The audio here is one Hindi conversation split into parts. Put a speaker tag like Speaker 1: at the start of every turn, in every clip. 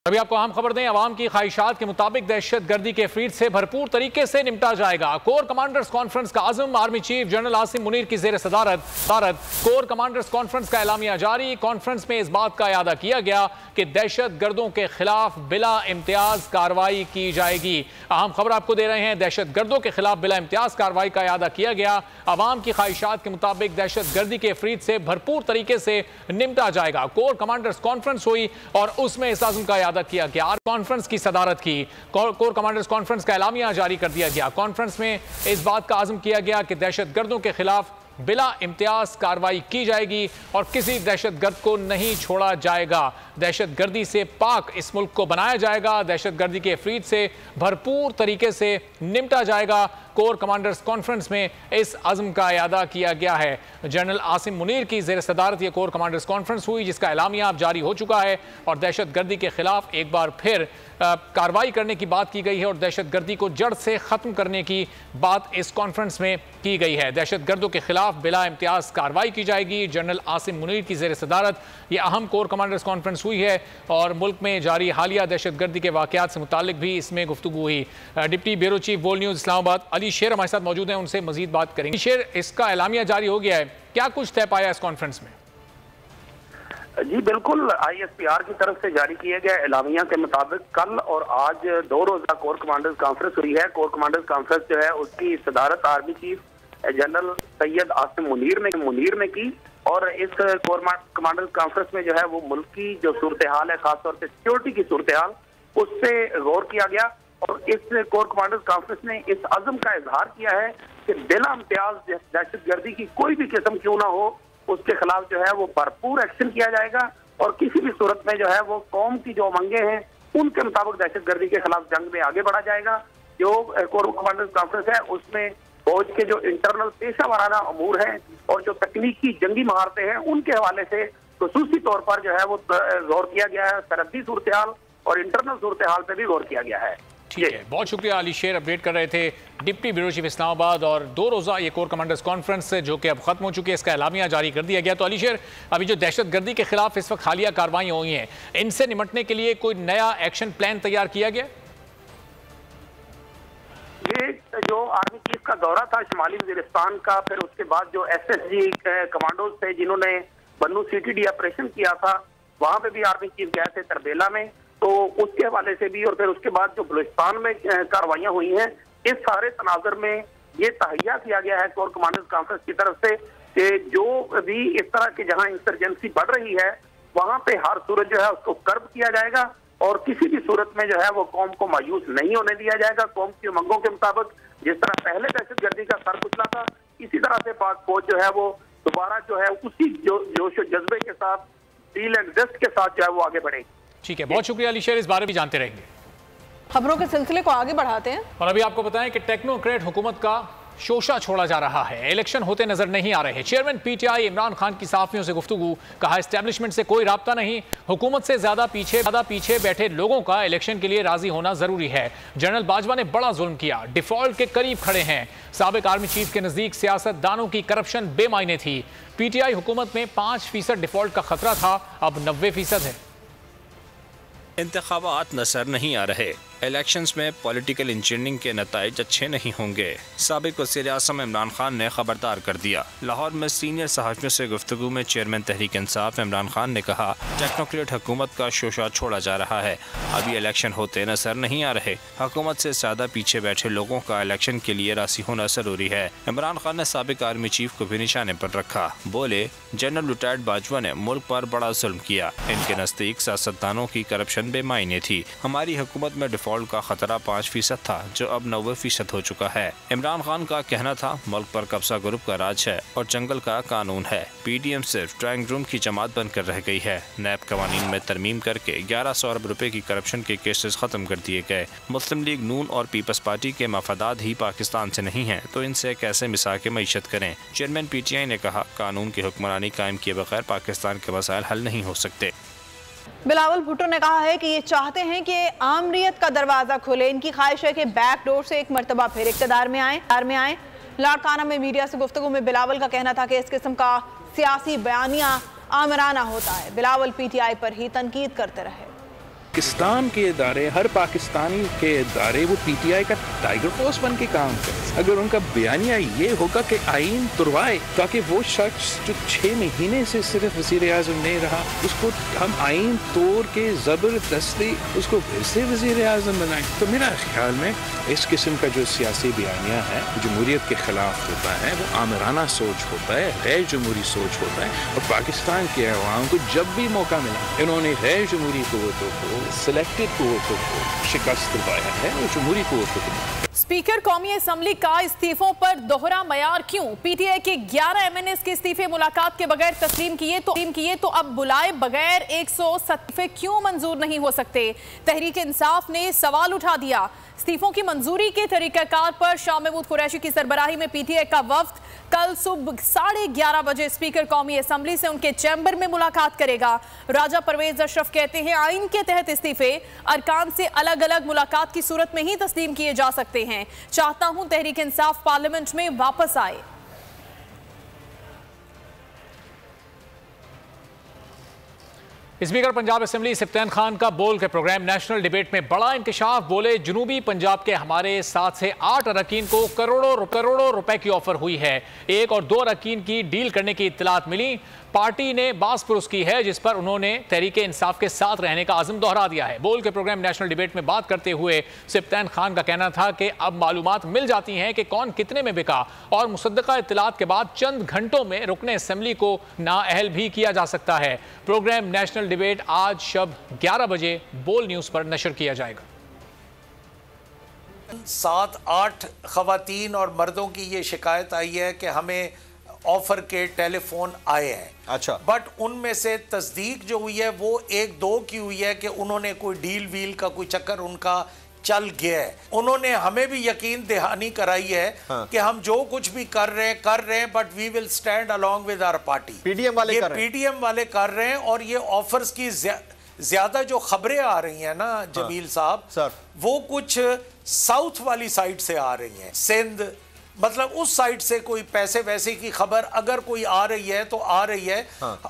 Speaker 1: अभी आपको अहम खबर दें, अवाम की ख्वाहिशात के मुताबिक दहशत गर्दी के फरीद से भरपूर तरीके से निपटा जाएगा। कोर कमांडर्स कॉन्फ्रेंस का आज़म army chief general Asim Munir की जेर सदारत कोर कमांडर्स कॉन्फ्रेंस का एलामिया जारी। कॉन्फ्रेंस में इस बात का इयादा किया गया कि दहशत गर्दों के खिलाफ बिला इम्तियाज कार्रवाई की जाएगी। अहम खबर आपको दे रहे हैं, दहशत गर्दों के खिलाफ बिला इम्तियाज कार्रवाई का इयादा किया गया। अवाम की ख्वाहिशात के मुताबिक दहशत गर्दी के फरीद से भरपूर तरीके से निपटा जाएगा। कोर कमांडर्स कॉन्फ्रेंस हुई और उसमें इस आज़म का इयादा किया गया। कॉन्फ्रेंस की सदारत की कोर कमांडर्स कॉन्फ्रेंस का एलामिया जारी कर दिया गया। कॉन्फ्रेंस में इस बात का आज़म किया गया कि दहशत गर्दों के खिलाफ बिला इम्तियाज कार्रवाई की जाएगी और किसी दहशत गर्द को नहीं छोड़ा जाएगा। दहशत गर्दी से पाक इस मुल्क को बनाया जाएगा। दहशत गर्दी के फरीद से भरपूर तरीके से निपटा जाएगा। कोर कमांडर्स कॉन्फ्रेंस में इस अज़म का इयादा किया गया है। जनरल आसिम मुनीर की जेर सदारत ये कोर कमांडर्स कॉन्फ्रेंस हुई, जिसका एलामिया अब जारी हो चुका है और दहशत गर्दी के खिलाफ एक बार फिर कार्रवाई करने की बात की गई है और दहशत गर्दी को जड़ से ख़त्म करने की बात इस कॉन्फ्रेंस में की गई है। दहशत गर्दों के खिलाफ बिला इम्तियाज कार्रवाई की जाएगी। जनरल आसिम मुनीर की जेर सदारत ये अहम कोर कमांडर्स कॉन्फ्रेंस हुई है और मुल्क में जारी हालिया दहशत गर्दी के वाक़यात से मुतालिक भी इसमें गुफ्तगू हुई। Deputy bureau chief world news Islamabad Ali शेर हमारे साथ मौजूद हैं, उनसे मजीद बात करेंगे। शेर, इसका एलामिया जारी हो गया है, क्या कुछ तय पाया इस कॉन्फ्रेंस में?
Speaker 2: जी बिल्कुल, ISPR की तरफ से जारी किए गए एलामिया के मुताबिक कल और आज 2 रोजा कोर कमांडर्स कॉन्फ्रेंस हुई है। कोर कमांडर्स कॉन्फ्रेंस जो है उसकी सदारत army chief general Syed Asim Munir ने की और इस कोर कमांडर्स कॉन्फ्रेंस में जो है वो मुल्क की जो सूरत हाल है, खासतौर से सिक्योरिटी की सूरत हाल, उससे गौर किया गया और इस कोर कमांडर्स कॉन्फ्रेंस ने इस अज़म का इजहार किया है कि बिला इम्तियाज दहशत गर्दी की कोई भी किस्म क्यों ना हो, उसके खिलाफ जो है वो भरपूर एक्शन किया जाएगा और किसी भी सूरत में जो है वो कौम की जो मांगे हैं उनके मुताबिक दहशत गर्दी के खिलाफ जंग में आगे बढ़ा जाएगा। जो कोर कमांडर्स कॉन्फ्रेंस है उसमें फौज के जो इंटरनल पेशा वाराना अमूर हैं और जो तकनीकी जंगी महारतें हैं उनके हवाले से खुसूसी तौर पर जो है वो गौर किया गया है। सरहदी सूरत हाल और इंटरनल सूरत हाल पे भी गौर किया गया है।
Speaker 1: ठीक है, बहुत शुक्रिया। अली शेर अपडेट कर रहे थे, डिप्टी ब्यूरो चीफ इस्लामाबाद। और 2 रोज़ा ये कोर कमांडर्स कॉन्फ्रेंस जो कि अब खत्म हो चुकी है, इसका एलामिया जारी कर दिया गया। तो अली शेर, अभी जो दहशत गर्दी के खिलाफ इस वक्त हालिया कार्रवाई हुई हैं, इनसे निपटने के लिए कोई नया एक्शन प्लान तैयार किया गया?
Speaker 2: ये जो आर्मी चीफ का दौरा था शुमाली वजीरिस्तान का, फिर उसके बाद जो SSG कमांडोज थे जिन्होंने बन्नू CTD ऑपरेशन किया था, वहां पे भी आर्मी चीफ गए थे तरबेला में, तो उसके हवाले से भी और फिर उसके बाद जो बलूचिस्तान में कार्रवाइयां हुई हैं, इस सारे तनाजर में ये तहैया किया गया है कोर कमांडर्स कॉन्फ्रेंस की तरफ से कि जो भी इस तरह की जहां इंसर्जेंसी बढ़ रही है वहां पे हर सूरत जो है उसको कर्ब किया जाएगा और किसी भी सूरत में जो है वो कौम को मायूस नहीं होने दिया जाएगा। कौम की उमंगों के मुताबिक जिस तरह पहले दहशत गर्दी का सर कुचला था, इसी तरह से पाक फौज जो है वो दोबारा जो है उसी जोश और जज्बे के साथ, डील एंड जस्ट के साथ जो है वो आगे बढ़े।
Speaker 1: ठीक है, बहुत शुक्रिया अली शेर, इस बारे भी जानते रहेंगे।
Speaker 3: खबरों के सिलसिले को आगे बढ़ाते हैं
Speaker 1: और अभी आपको बताएं कि टेक्नोक्रेट हुकूमत का शोशा छोड़ा जा रहा है। इलेक्शन होते नजर नहीं आ रहे। चेयरमैन PTI इमरान खान की सहाफियों से गुफ्तगू, कहा एस्टेब्लिशमेंट से कोई राब्ता नहीं, हुकूमत से ज्यादा पीछे बैठे लोगों का इलेक्शन के लिए राजी होना जरूरी है। जनरल बाजवा ने बड़ा जुल्म किया, डिफॉल्ट के करीब खड़े हैं। साबिक आर्मी चीफ के नजदीक सियासतदानों की करप्शन बेमायने थी। PTI हुकूमत में 5% डिफॉल्ट का खतरा था, अब 90% है।
Speaker 4: इंतखाबात नजर नहीं आ रहे, इलेक्शंस में पॉलिटिकल इंजीनियरिंग के नताइज अच्छे नहीं होंगे। साबिक वज़ीर-ए-आज़म इमरान खान ने खबरदार कर दिया। लाहौर में सीनियर सहाफ़ियों से गुफ्तगू में चेयरमैन तहरीक इंसाफ इमरान खान ने कहा, टेक्नोक्रेट हुकूमत का शोशा छोड़ा जा रहा है, अभी इलेक्शन होते नजर नहीं आ रहे। हुकूमत से ज़्यादा पीछे बैठे लोगों का इलेक्शन के लिए राजी होना ज़रूरी है। इमरान खान ने साबिक आर्मी चीफ को भी निशाने पर रखा। बोले, जनरल रिटायर्ड बाजवा ने मुल्क पर बड़ा जुल्म किया, इनके नज़दीक सियासतदानों की करप्शन बेमायने थी। हमारी हुकूमत में डिफॉल्ट का खतरा 5% था, जो अब 90% हो चुका है। इमरान खान का कहना था, मुल्क पर कब्जा ग्रुप का राज है और जंगल का कानून है। PDM सिर्फ ड्राइंग रूम की जमात बनकर रह गई है। नैब कवानीन में तरमीम करके 1100 अरब रुपए की करप्शन के केसेस खत्म कर दिए गए। मुस्लिम लीग नून और पीपल्स पार्टी के मफादात ही पाकिस्तान से नहीं है, तो इनसे कैसे मिसा के मईशत करें। चेयरमैन PTI ने कहा, कानून की हुक्मरानी कायम किए बगैर पाकिस्तान के मसाइल हल नहीं हो सकते।
Speaker 3: बिलावल भुट्टो ने कहा है कि ये चाहते हैं कि आमरीयत का दरवाजा खुले। इनकी ख्वाहिश है कि बैक डोर से एक मरतबा फिर इक़्तिदार में आए। लाड़काना में मीडिया से गुफ्तगू में बिलावल का कहना था कि इस किस्म का सियासी बयानिया आमराना होता है। बिलावल PTI पर ही तनकीद करते रहे।
Speaker 5: पाकिस्तान के इदारे, हर पाकिस्तानी के इदारे वो PTI का टाइगर फोर्स बन के काम करे। अगर उनका बयानिया ये होगा कि आइन तुरवाए ताकि वो शख्स जो 6 महीने से सिर्फ वज़ीर आज़म नहीं रहा, उसको हम आइन तोड़ के ज़बरदस्ती उसको फिर से वज़ीर आज़म बनाएं, तो मेरा ख्याल में इस किस्म का जो सियासी बयानिया है जमहूरियत के खिलाफ होता है, वो आमराना सोच होता है, गैर जमहूरी सोच होता है। और पाकिस्तान के अवाम को जब भी मौका मिला इन्होंने गैर जमहूरी कुव्वतों को, सिलेक्टेड कुव्वतों को शिकस्त दिलवाया है और जमहूरी कुव्वतों को।
Speaker 3: स्पीकर कौमी असेंबली का इस्तीफों पर दोहरा मयार क्यों? PTI के 11 MNAs के इस्तीफे मुलाकात के बगैर तस्लीम किए तो अब बुलाए बगैर 107 क्यों मंजूर नहीं हो सकते? तहरीक इंसाफ ने सवाल उठा दिया। इस्तीफों की मंजूरी के तरीकाकार पर शाह महमूद कुरैशी की सरबराही में PTI का वफ्द कल सुबह 11:30 बजे स्पीकर कौमी असेंबली से उनके चैम्बर में मुलाकात करेगा। राजा परवेज अशरफ कहते हैं आइन के तहत इस्तीफे अरकान से अलग अलग मुलाकात की सूरत में ही तस्लीम किए जा सकते हैं। चाहता हूं तहरीक इंसाफ पार्लियामेंट में वापस आए।
Speaker 1: स्पीकर पंजाब असेंबली सफ्तान खान का बोल के प्रोग्राम नेशनल डिबेट में बड़ा इंकशाफ। बोले जनूबी पंजाब के हमारे 7 से 8 अरकान को करोड़ों रुपए की ऑफर हुई है। 1 और 2 अरकान की डील करने की इत्तलात मिली। पार्टी ने बास पुरुष की है जिस पर उन्होंने तहरीक इंसाफ के साथ रहने का आज़म दोहरा दिया है। बोल के प्रोग्राम नेशनल डिबेट में बात करते हुए सफ्तान खान का कहना था कि अब मालूमात मिल जाती हैं कि कौन कितने में बिका और मुसद्दका इत्तलात के बाद चंद घंटों में रुकने असेंबली को नाअहल भी किया जा सकता है। प्रोग्राम नेशनल डिबेट आज शब 11 बजे बोल न्यूज़ पर नशर किया जाएगा।
Speaker 6: 7-8 खवातीन और मर्दों की ये शिकायत आई है कि हमें ऑफर के टेलीफोन आए हैं।
Speaker 7: अच्छा, बट
Speaker 6: उनमें से तस्दीक जो हुई है वो 1-2 की हुई है कि उन्होंने कोई डील वील का कोई चक्कर उनका चल गया है। उन्होंने हमें भी यकीन दहानी कराई है कि हम जो कुछ भी कर रहे हैं but we will stand along with our party.
Speaker 7: PDM
Speaker 6: वाले कर रहे हैं और ये ऑफर्स की ज्यादा जो खबरें आ रही हैं ना जमील साहब
Speaker 7: सर, वो
Speaker 6: कुछ साउथ वाली साइड से आ रही हैं, सिंध मतलब उस साइड से कोई पैसे वैसे की खबर अगर कोई आ रही है तो आ रही है।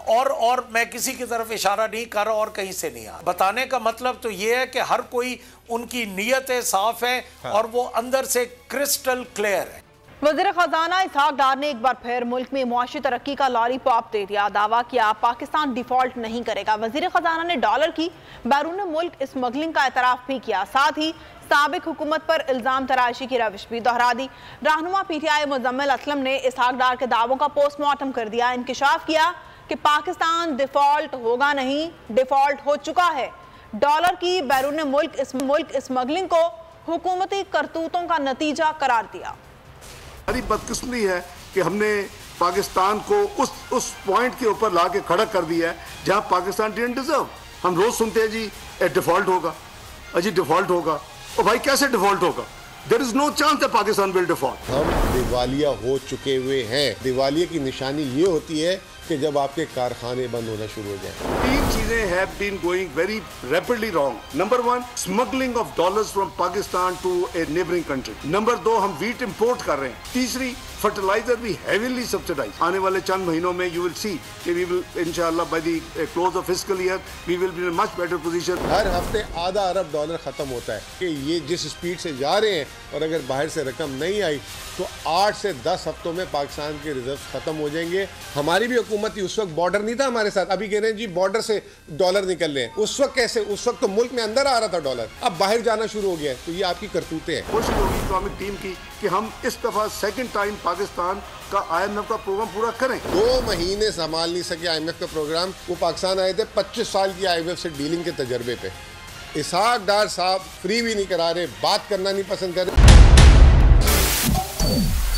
Speaker 6: और मैं किसी की तरफ इशारा नहीं कर रहा और कहीं से नहीं आ बताने का मतलब तो ये है कि हर कोई उनकी नीयतें साफ है और वो अंदर से क्रिस्टल क्लियर है।
Speaker 3: वज़ीर ख़ज़ाना इसहाक डार ने एक बार फिर मुल्क में मुआशी तरक्की का लॉलीपॉप दे दिया। दावा किया पाकिस्तान डिफॉल्ट नहीं करेगा। वज़ीर ख़ज़ाना ने डॉलर की बैरून मुल्क स्मगलिंग का एतराफ़ भी किया। साथ ही साबिक हुकूमत पर इल्ज़ाम तराशी की रविश भी दोहरा दी। रहनुमा PTI मुज़म्मिल असलम ने इसहाक डार के दावों का पोस्टमार्टम कर दिया। इंकशाफ किया कि पाकिस्तान डिफॉल्ट होगा नहीं, डिफॉल्ट हो चुका है। डॉलर की बैरून मुल्क स्मगलिंग को हुकूमती करतूतों का नतीजा करार दिया।
Speaker 8: हमारी बदकिस्मती है कि हमने पाकिस्तान को उस पॉइंट के ऊपर ला के खड़ा कर दिया है जहां पाकिस्तान डिडंट डिजर्व। हम रोज सुनते हैं जी डिफॉल्ट होगा, अजी डिफॉल्ट होगा। और भाई कैसे डिफॉल्ट होगा? There is no chance that Pakistan will default.
Speaker 9: हम दिवालिया हो चुके हुए हैं। दिवालिया की निशानी ये होती है कि जब आपके कारखाने बंद होना शुरू हो जाए।
Speaker 8: 3 चीजें have been going very rapidly wrong. Number 1 smuggling of dollars from Pakistan to a neighbouring country. Number 2 हम व्हीट इंपोर्ट कर रहे हैं। तीसरी फर्टिलाइजर भी हेवीली सब्सिडाइज। आने वाले चंद महीनों में यू विल सी कि वी विल इंशाल्लाह by the close of fiscal year we will be in much better position.
Speaker 9: हर हफ्ते आधा अरब डॉलर खत्म होता है कि ये जिस स्पीड से जा रहे हैं और अगर बाहर से रकम नहीं आई तो 8 से 10 हफ्तों में पाकिस्तान के रिजर्व खत्म हो जाएंगे। हमारी भी हुकूमत थी, उस वक्त बॉर्डर नहीं था हमारे साथ। अभी कह रहे हैं जी बॉर्डर से डॉलर निकल रहे हैं। उस वक्त कैसे? उस वक्त तो मुल्क में अंदर आ रहा था डॉलर, अब बाहर जाना शुरू हो गया है। तो ये आपकी करतूतें हैं।
Speaker 8: कोशिश होगी इस्लामिक टीम की कि हम इस दफा सेकंड टाइम पाकिस्तान का IMF का प्रोग्राम पूरा करें।
Speaker 9: 2 महीने संभाल नहीं सके IMF का प्रोग्राम। वो पाकिस्तान आए थे 25 साल की IMF से डीलिंग के तजर्बे पे। इसहाक डार साहब फ्री भी नहीं करा रहे, बात करना नहीं पसंद कर रहे।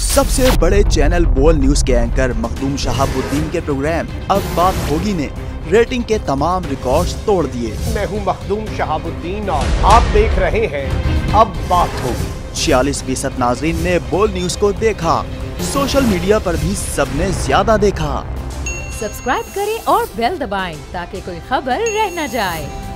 Speaker 10: सबसे बड़े चैनल बोल न्यूज के एंकर मखदूम शहाबुद्दीन के प्रोग्राम अब बात होगी ने रेटिंग के तमाम रिकॉर्ड्स तोड़ दिए।
Speaker 11: मैं हूं मखदूम शहाबुद्दीन और आप देख रहे हैं अब बात होगी।
Speaker 10: 46% नाजरीन ने बोल न्यूज को देखा। सोशल मीडिया पर भी सबने ज्यादा देखा।
Speaker 12: सब्सक्राइब करें और बेल दबाएं ताकि कोई खबर रह न जाए।